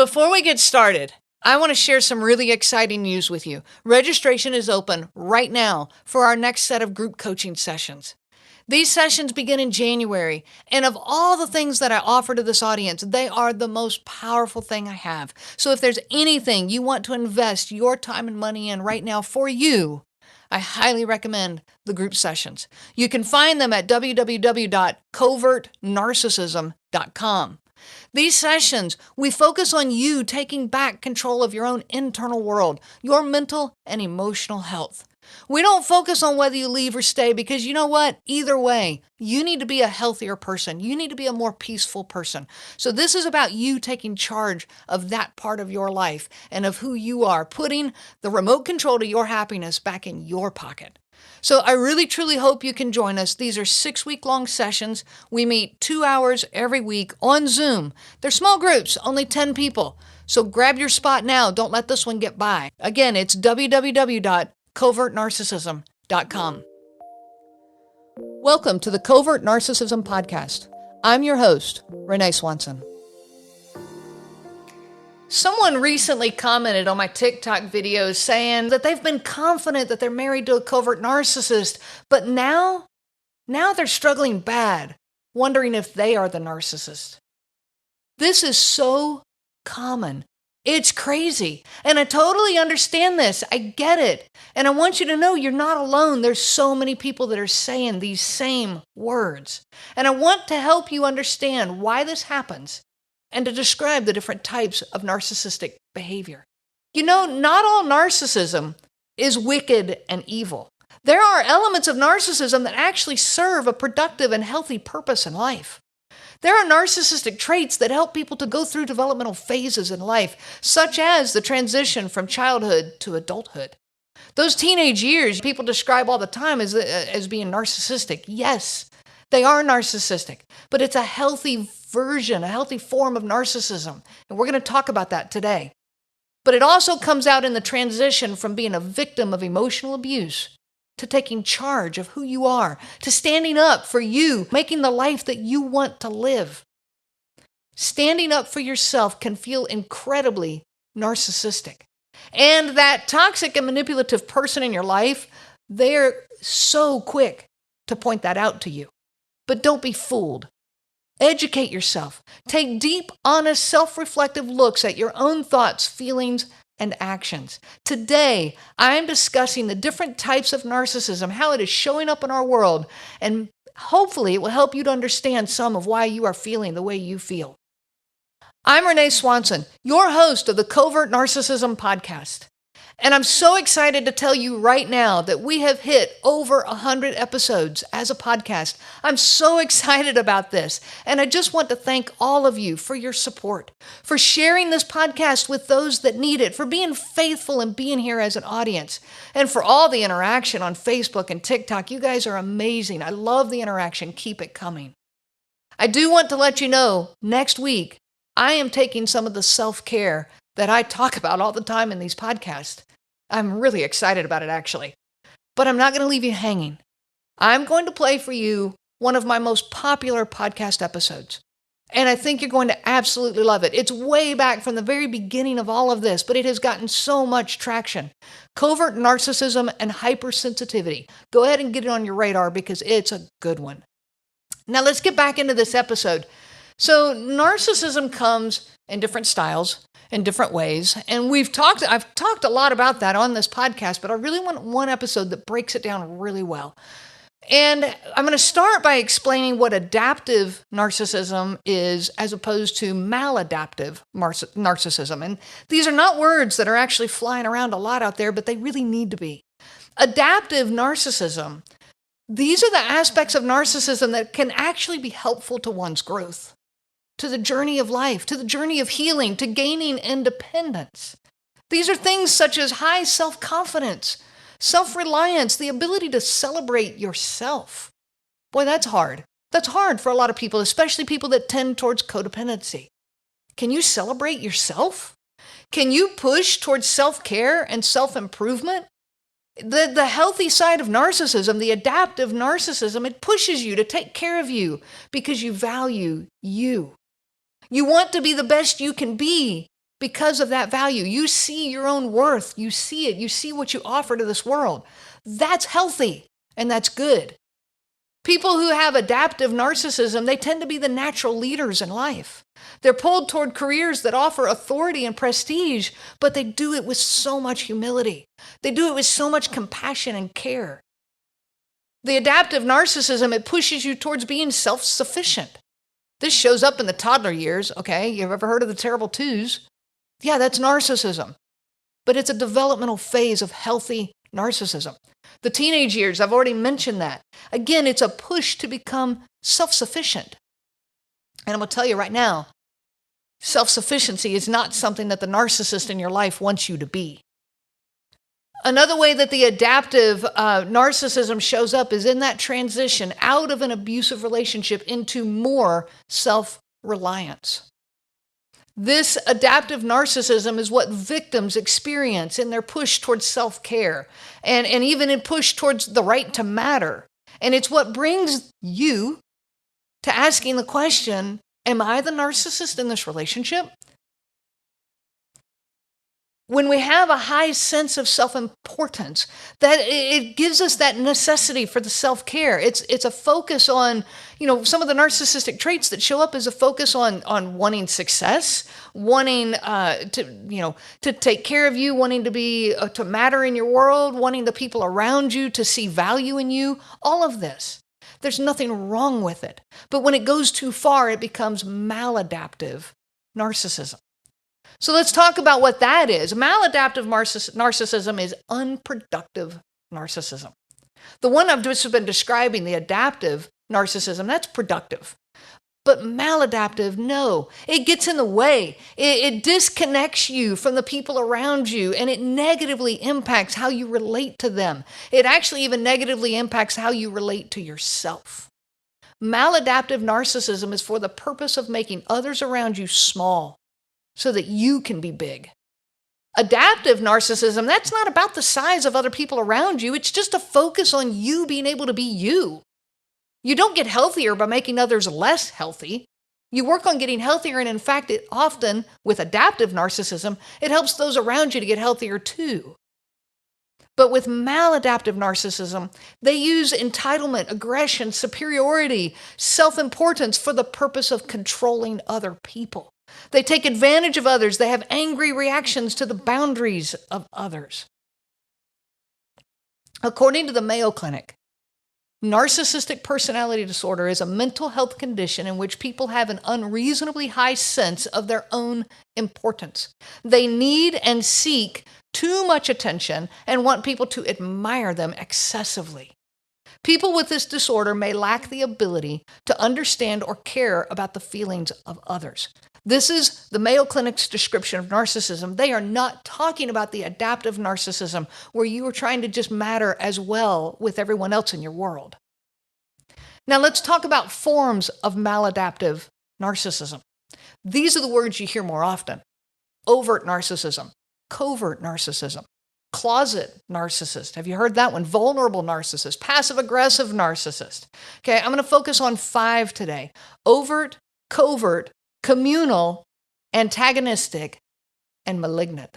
Before we get started, I want to share some really exciting news with you. Registration is open right now for our next set of group coaching sessions. These sessions begin in January, and of all the things that I offer to this audience, they are the most powerful thing I have. So if there's anything you want to invest your time and money in right now for you, I highly recommend the group sessions. You can find them at www.covertnarcissism.com. These sessions, we focus on you taking back control of your own internal world, your mental and emotional health. We don't focus on whether you leave or stay because you know what? Either way, you need to be a healthier person. You need to be a more peaceful person. So this is about you taking charge of that part of your life and of who you are, putting the remote control to your happiness back in your pocket. So I really, truly hope you can join us. These are 6-week-long sessions. We meet 2 hours every week on Zoom. They're small groups, only 10 people. So grab your spot now. Don't let this one get by. Again, it's www.covertnarcissism.com. Welcome to the Covert Narcissism Podcast. I'm your host, Renee Swanson. Someone recently commented on my TikTok videos saying that they've been confident that they're married to a covert narcissist, but now they're struggling bad, wondering if they are the narcissist. This is so common. It's crazy. And I totally understand this. I get it. And I want you to know you're not alone. There's so many people that are saying these same words. And I want to help you understand why this happens and to describe the different types of narcissistic behavior. You know, not all narcissism is wicked and evil. There are elements of narcissism that actually serve a productive and healthy purpose in life. There are narcissistic traits that help people to go through developmental phases in life, such as the transition from childhood to adulthood. Those teenage years people describe all the time as being narcissistic. Yes, they are narcissistic, but it's a healthy version, a healthy form of narcissism. And we're going to talk about that today. But it also comes out in the transition from being a victim of emotional abuse to taking charge of who you are, to standing up for you, making the life that you want to live. Standing up for yourself can feel incredibly narcissistic. And that toxic and manipulative person in your life, they're so quick to point that out to you. But don't be fooled. Educate yourself. Take deep, honest, self-reflective looks at your own thoughts, feelings, and actions. Today, I'm discussing the different types of narcissism, how it is showing up in our world, and hopefully it will help you to understand some of why you are feeling the way you feel. I'm Renee Swanson, your host of the Covert Narcissism Podcast. And I'm so excited to tell you right now that we have hit over 100 episodes as a podcast. I'm so excited about this. And I just want to thank all of you for your support, for sharing this podcast with those that need it, for being faithful and being here as an audience, and for all the interaction on Facebook and TikTok. You guys are amazing. I love the interaction. Keep it coming. I do want to let you know, next week, I am taking some of the self-care that I talk about all the time in these podcasts. I'm really excited about it, actually. But I'm not going to leave you hanging. I'm going to play for you one of my most popular podcast episodes. And I think you're going to absolutely love it. It's way back from the very beginning of all of this, but it has gotten so much traction. Covert narcissism and hypersensitivity. Go ahead and get it on your radar because it's a good one. Now let's get back into this episode. So narcissism comes in different styles, in different ways. And I've talked a lot about that on this podcast, but I really want one episode that breaks it down really well. And I'm going to start by explaining what adaptive narcissism is as opposed to maladaptive narcissism. And these are not words that are actually flying around a lot out there, but they really need to be. Adaptive narcissism, these are the aspects of narcissism that can actually be helpful to one's growth, to the journey of life, to the journey of healing, to gaining independence. These are things such as high self-confidence, self-reliance, the ability to celebrate yourself. Boy, that's hard. That's hard for a lot of people, especially people that tend towards codependency. Can you celebrate yourself? Can you push towards self-care and self-improvement? The healthy side of narcissism, the adaptive narcissism, it pushes you to take care of you because you value you. You want to be the best you can be, because of that value. You see your own worth. You see it. You see what you offer to this world. That's healthy and that's good. People who have adaptive narcissism, they tend to be the natural leaders in life. They're pulled toward careers that offer authority and prestige, but they do it with so much humility. They do it with so much compassion and care. The adaptive narcissism, it pushes you towards being self-sufficient. This shows up in the toddler years, okay? You've ever heard of the terrible twos? Yeah, that's narcissism. But it's a developmental phase of healthy narcissism. The teenage years, I've already mentioned that. Again, it's a push to become self-sufficient. And I'm going to tell you right now, self-sufficiency is not something that the narcissist in your life wants you to be. Another way that the adaptive narcissism shows up is in that transition out of an abusive relationship into more self-reliance. This adaptive narcissism is what victims experience in their push towards self-care and even in push towards the right to matter. And it's what brings you to asking the question, am I the narcissist in this relationship? When we have a high sense of self-importance, that it gives us that necessity for the self-care. It's a focus on, some of the narcissistic traits that show up is a focus on wanting success, wanting to take care of you, wanting to be to matter in your world, wanting the people around you to see value in you. All of this. There's nothing wrong with it. But when it goes too far, it becomes maladaptive narcissism. So let's talk about what that is. Maladaptive narcissism is unproductive narcissism. The one I've just been describing, the adaptive narcissism, that's productive. But maladaptive, no. It gets in the way. It disconnects you from the people around you, and it negatively impacts how you relate to them. It actually even negatively impacts how you relate to yourself. Maladaptive narcissism is for the purpose of making others around you small, so that you can be big. Adaptive narcissism, that's not about the size of other people around you. It's just a focus on you being able to be you. You don't get healthier by making others less healthy. You work on getting healthier, and in fact, it often, with adaptive narcissism, it helps those around you to get healthier too. But with maladaptive narcissism, they use entitlement, aggression, superiority, self-importance for the purpose of controlling other people. They take advantage of others. They have angry reactions to the boundaries of others. According to the Mayo Clinic, narcissistic personality disorder is a mental health condition in which people have an unreasonably high sense of their own importance. They need and seek too much attention and want people to admire them excessively. People with this disorder may lack the ability to understand or care about the feelings of others. This is the Mayo Clinic's description of narcissism. They are not talking about the adaptive narcissism where you are trying to just matter as well with everyone else in your world. Now let's talk about forms of maladaptive narcissism. These are the words you hear more often. Overt narcissism, covert narcissism, closet narcissist. Have you heard that one? Vulnerable narcissist, passive-aggressive narcissist. Okay, I'm going to focus on 5 today. Overt, covert, communal, antagonistic, and malignant.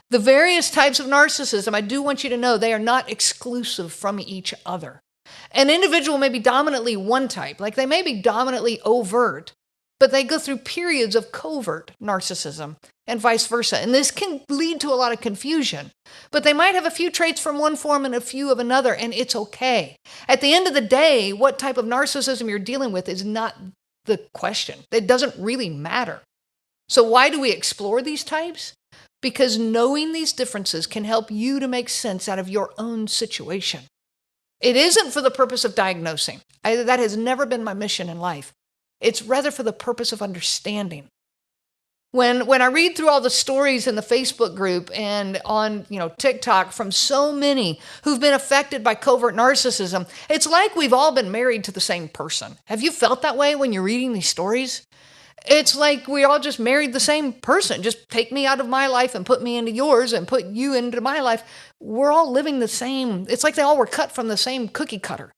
The various types of narcissism, I do want you to know, they are not exclusive from each other. An individual may be dominantly one type, like they may be dominantly overt, but they go through periods of covert narcissism and vice versa. And this can lead to a lot of confusion, but they might have a few traits from one form and a few of another, and it's okay. At the end of the day, what type of narcissism you're dealing with is not the question. It doesn't really matter. So why do we explore these types? Because knowing these differences can help you to make sense out of your own situation. It isn't for the purpose of diagnosing. That has never been my mission in life. It's rather for the purpose of understanding. When I read through all the stories in the Facebook group and on TikTok from so many who've been affected by covert narcissism, it's like we've all been married to the same person. Have you felt that way when you're reading these stories? It's like we all just married the same person. Just take me out of my life and put me into yours and put you into my life. We're all living the same. It's like they all were cut from the same cookie cutter.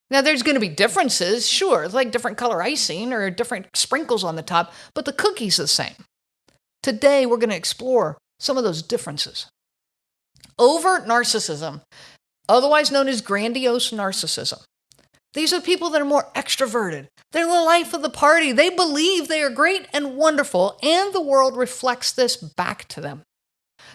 Now, there's going to be differences, sure. It's like different color icing or different sprinkles on the top, but the cookie's the same. Today, we're going to explore some of those differences. Overt narcissism, otherwise known as grandiose narcissism. These are people that are more extroverted. They're the life of the party. They believe they are great and wonderful, and the world reflects this back to them.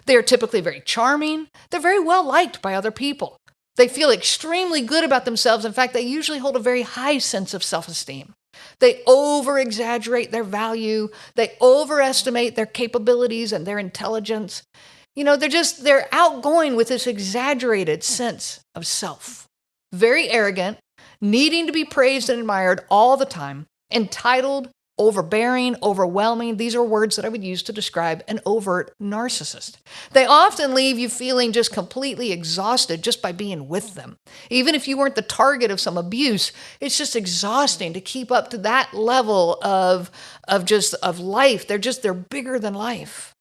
They are typically very charming. They're very well liked by other people. They feel extremely good about themselves. In fact, they usually hold a very high sense of self-esteem. They over-exaggerate their value. They overestimate their capabilities and their intelligence. They're outgoing with this exaggerated sense of self. Very arrogant, needing to be praised and admired all the time, entitled, overbearing, overwhelming. These are words that I would use to describe an overt narcissist. They often leave you feeling just completely exhausted just by being with them. Even if you weren't the target of some abuse, it's just exhausting to keep up to that level of life. They're bigger than life.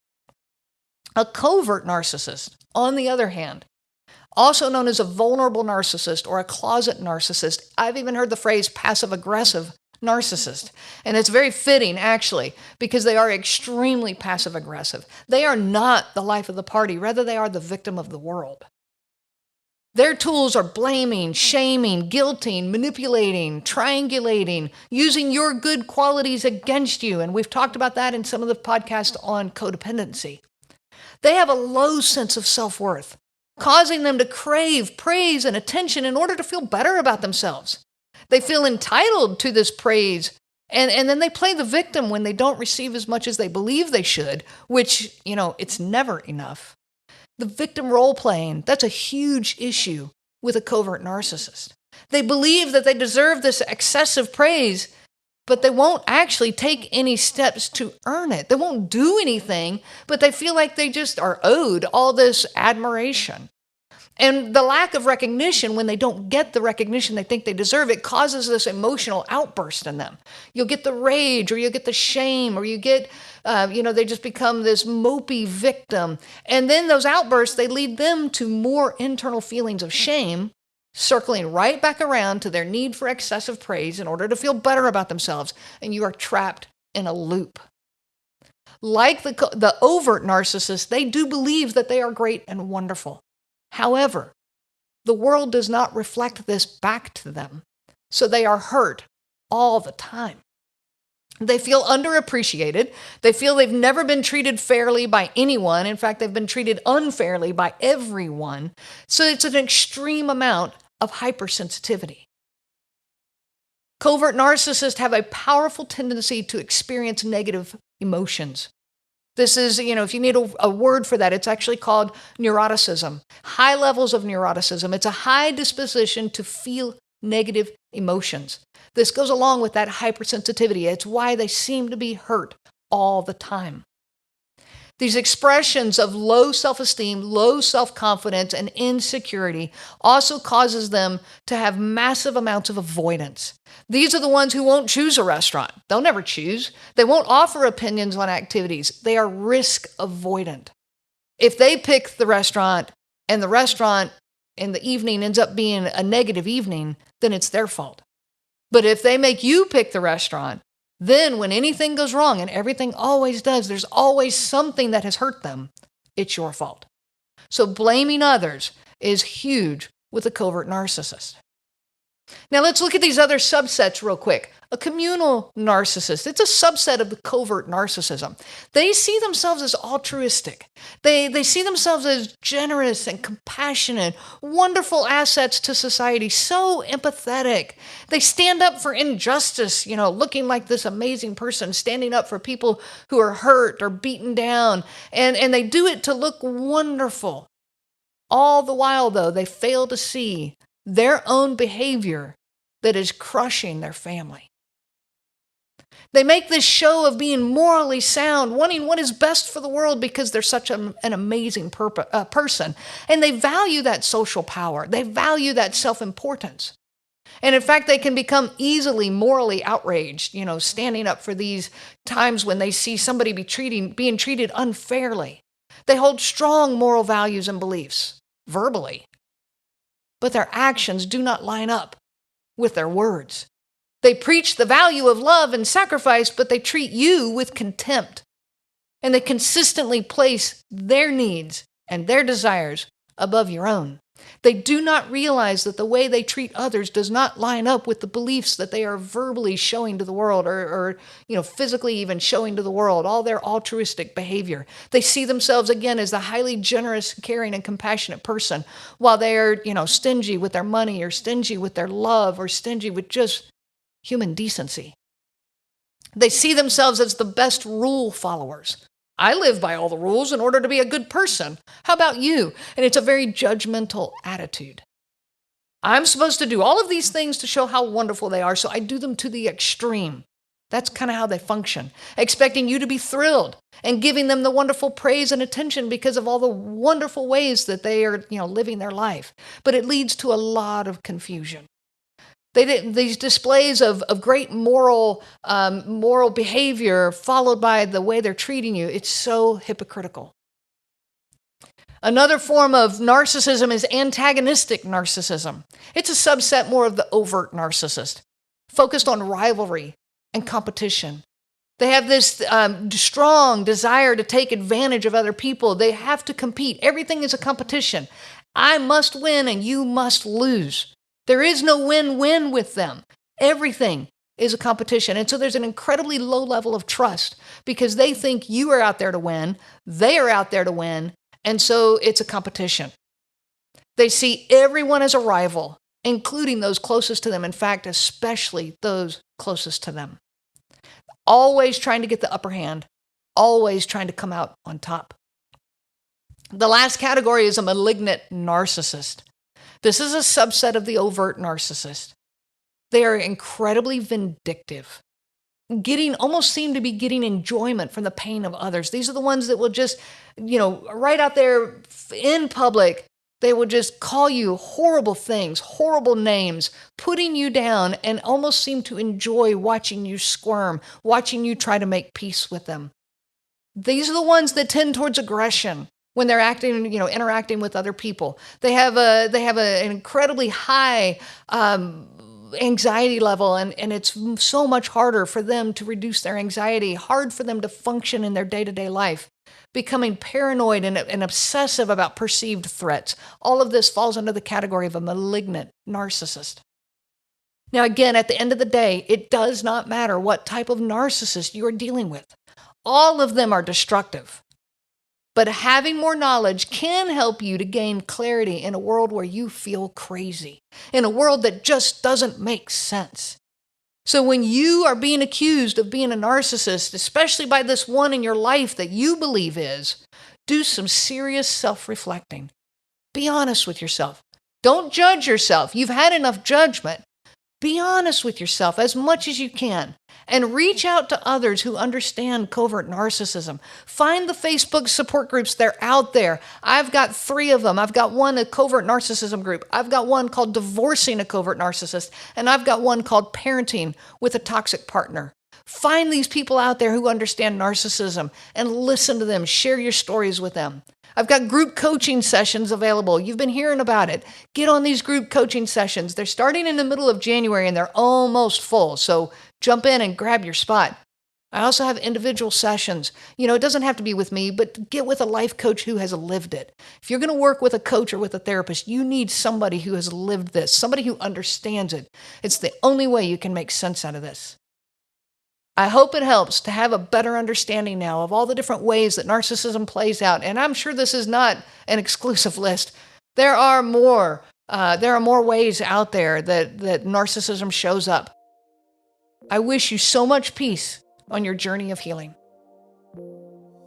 A covert narcissist, on the other hand, also known as a vulnerable narcissist or a closet narcissist. I've even heard the phrase passive-aggressive narcissist. And it's very fitting, actually, because they are extremely passive-aggressive. They are not the life of the party. Rather, they are the victim of the world. Their tools are blaming, shaming, guilting, manipulating, triangulating, using your good qualities against you. And we've talked about that in some of the podcasts on codependency. They have a low sense of self-worth, causing them to crave praise and attention in order to feel better about themselves. They feel entitled to this praise, and then they play the victim when they don't receive as much as they believe they should, which, it's never enough. The victim role-playing, that's a huge issue with a covert narcissist. They believe that they deserve this excessive praise, but they won't actually take any steps to earn it. They won't do anything, but they feel like they just are owed all this admiration. And the lack of recognition, when they don't get the recognition they think they deserve, it causes this emotional outburst in them. You'll get the rage, or you'll get the shame, or you get, they just become this mopey victim. And then those outbursts, they lead them to more internal feelings of shame, circling right back around to their need for excessive praise in order to feel better about themselves. And you are trapped in a loop. Like the overt narcissist, they do believe that they are great and wonderful. However, the world does not reflect this back to them, so they are hurt all the time. They feel underappreciated. They feel they've never been treated fairly by anyone. In fact, they've been treated unfairly by everyone. So it's an extreme amount of hypersensitivity. Covert narcissists have a powerful tendency to experience negative emotions. This is, if you need a word for that, it's actually called neuroticism. High levels of neuroticism. It's a high disposition to feel negative emotions. This goes along with that hypersensitivity. It's why they seem to be hurt all the time. These expressions of low self-esteem, low self-confidence, and insecurity also causes them to have massive amounts of avoidance. These are the ones who won't choose a restaurant. They'll never choose. They won't offer opinions on activities. They are risk avoidant. If they pick the restaurant and the restaurant in the evening ends up being a negative evening, then it's their fault. But if they make you pick the restaurant, then when anything goes wrong, and everything always does, there's always something that has hurt them, it's your fault. So blaming others is huge with a covert narcissist. Now let's look at these other subsets real quick. A communal narcissist, it's a subset of the covert narcissism. They see themselves as altruistic. They see themselves as generous and compassionate, wonderful assets to society, so empathetic. They stand up for injustice, looking like this amazing person, standing up for people who are hurt or beaten down, and they do it to look wonderful. All the while, though, they fail to see their own behavior that is crushing their family. They make this show of being morally sound, wanting what is best for the world because they're such an amazing person. And they value that social power. They value that self-importance. And in fact, they can become easily morally outraged, standing up for these times when they see somebody being treated unfairly. They hold strong moral values and beliefs, verbally. But their actions do not line up with their words. They preach the value of love and sacrifice, but they treat you with contempt. And they consistently place their needs and their desires above your own. They do not realize that the way they treat others does not line up with the beliefs that they are verbally showing to the world or physically even showing to the world, all their altruistic behavior. They see themselves again as the highly generous, caring, and compassionate person while they are, stingy with their money or stingy with their love or stingy with just human decency. They see themselves as the best rule followers. I live by all the rules in order to be a good person. How about you? And it's a very judgmental attitude. I'm supposed to do all of these things to show how wonderful they are, so I do them to the extreme. That's kind of how they function, expecting you to be thrilled and giving them the wonderful praise and attention because of all the wonderful ways that they are, living their life. But it leads to a lot of confusion. These displays of great moral behavior followed by the way they're treating you, it's so hypocritical. Another form of narcissism is antagonistic narcissism. It's a subset more of the overt narcissist, focused on rivalry and competition. They have this strong desire to take advantage of other people. They have to compete. Everything is a competition. I must win and you must lose. There is no win-win with them. Everything is a competition. And so there's an incredibly low level of trust because they think you are out there to win, they are out there to win, and so it's a competition. They see everyone as a rival, including those closest to them. In fact, especially those closest to them. Always trying to get the upper hand, always trying to come out on top. The last category is a malignant narcissist. This is a subset of the overt narcissist. They are incredibly vindictive, almost seem to be getting enjoyment from the pain of others. These are the ones that will just, right out there in public, they will just call you horrible things, horrible names, putting you down, and almost seem to enjoy watching you squirm, watching you try to make peace with them. These are the ones that tend towards aggression when they're interacting with other people. They have an incredibly high anxiety level, and it's so much harder for them to reduce their anxiety, hard for them to function in their day-to-day life, becoming paranoid and obsessive about perceived threats. All of this falls under the category of a malignant narcissist. Now, again, at the end of the day, it does not matter what type of narcissist you are dealing with. All of them are destructive. But having more knowledge can help you to gain clarity in a world where you feel crazy, in a world that just doesn't make sense. So when you are being accused of being a narcissist, especially by this one in your life that you believe is, do some serious self-reflecting. Be honest with yourself. Don't judge yourself. You've had enough judgment. Be honest with yourself as much as you can and reach out to others who understand covert narcissism. Find the Facebook support groups. They're out there. I've got 3 of them. I've got one, a covert narcissism group. I've got one called Divorcing a Covert Narcissist. And I've got one called Parenting with a Toxic Partner. Find these people out there who understand narcissism and listen to them. Share your stories with them. I've got group coaching sessions available. You've been hearing about it. Get on these group coaching sessions. They're starting in the middle of January and they're almost full. So jump in and grab your spot. I also have individual sessions. It doesn't have to be with me, but get with a life coach who has lived it. If you're going to work with a coach or with a therapist, you need somebody who has lived this, somebody who understands it. It's the only way you can make sense out of this. I hope it helps to have a better understanding now of all the different ways that narcissism plays out. And I'm sure this is not an exclusive list. There are more ways out there that narcissism shows up. I wish you so much peace on your journey of healing.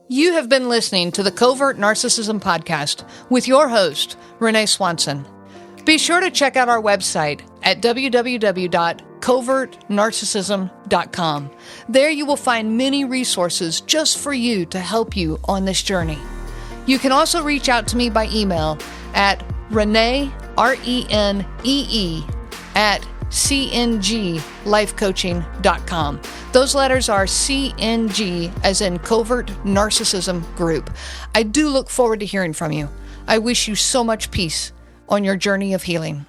You have been listening to the Covert Narcissism Podcast with your host, Renee Swanson. Be sure to check out our website at www.covertnarcissism.com. There you will find many resources just for you to help you on this journey. You can also reach out to me by email at Renee, RENEE, at cnglifecoaching.com. Those letters are CNG as in Covert Narcissism Group. I do look forward to hearing from you. I wish you so much peace on your journey of healing.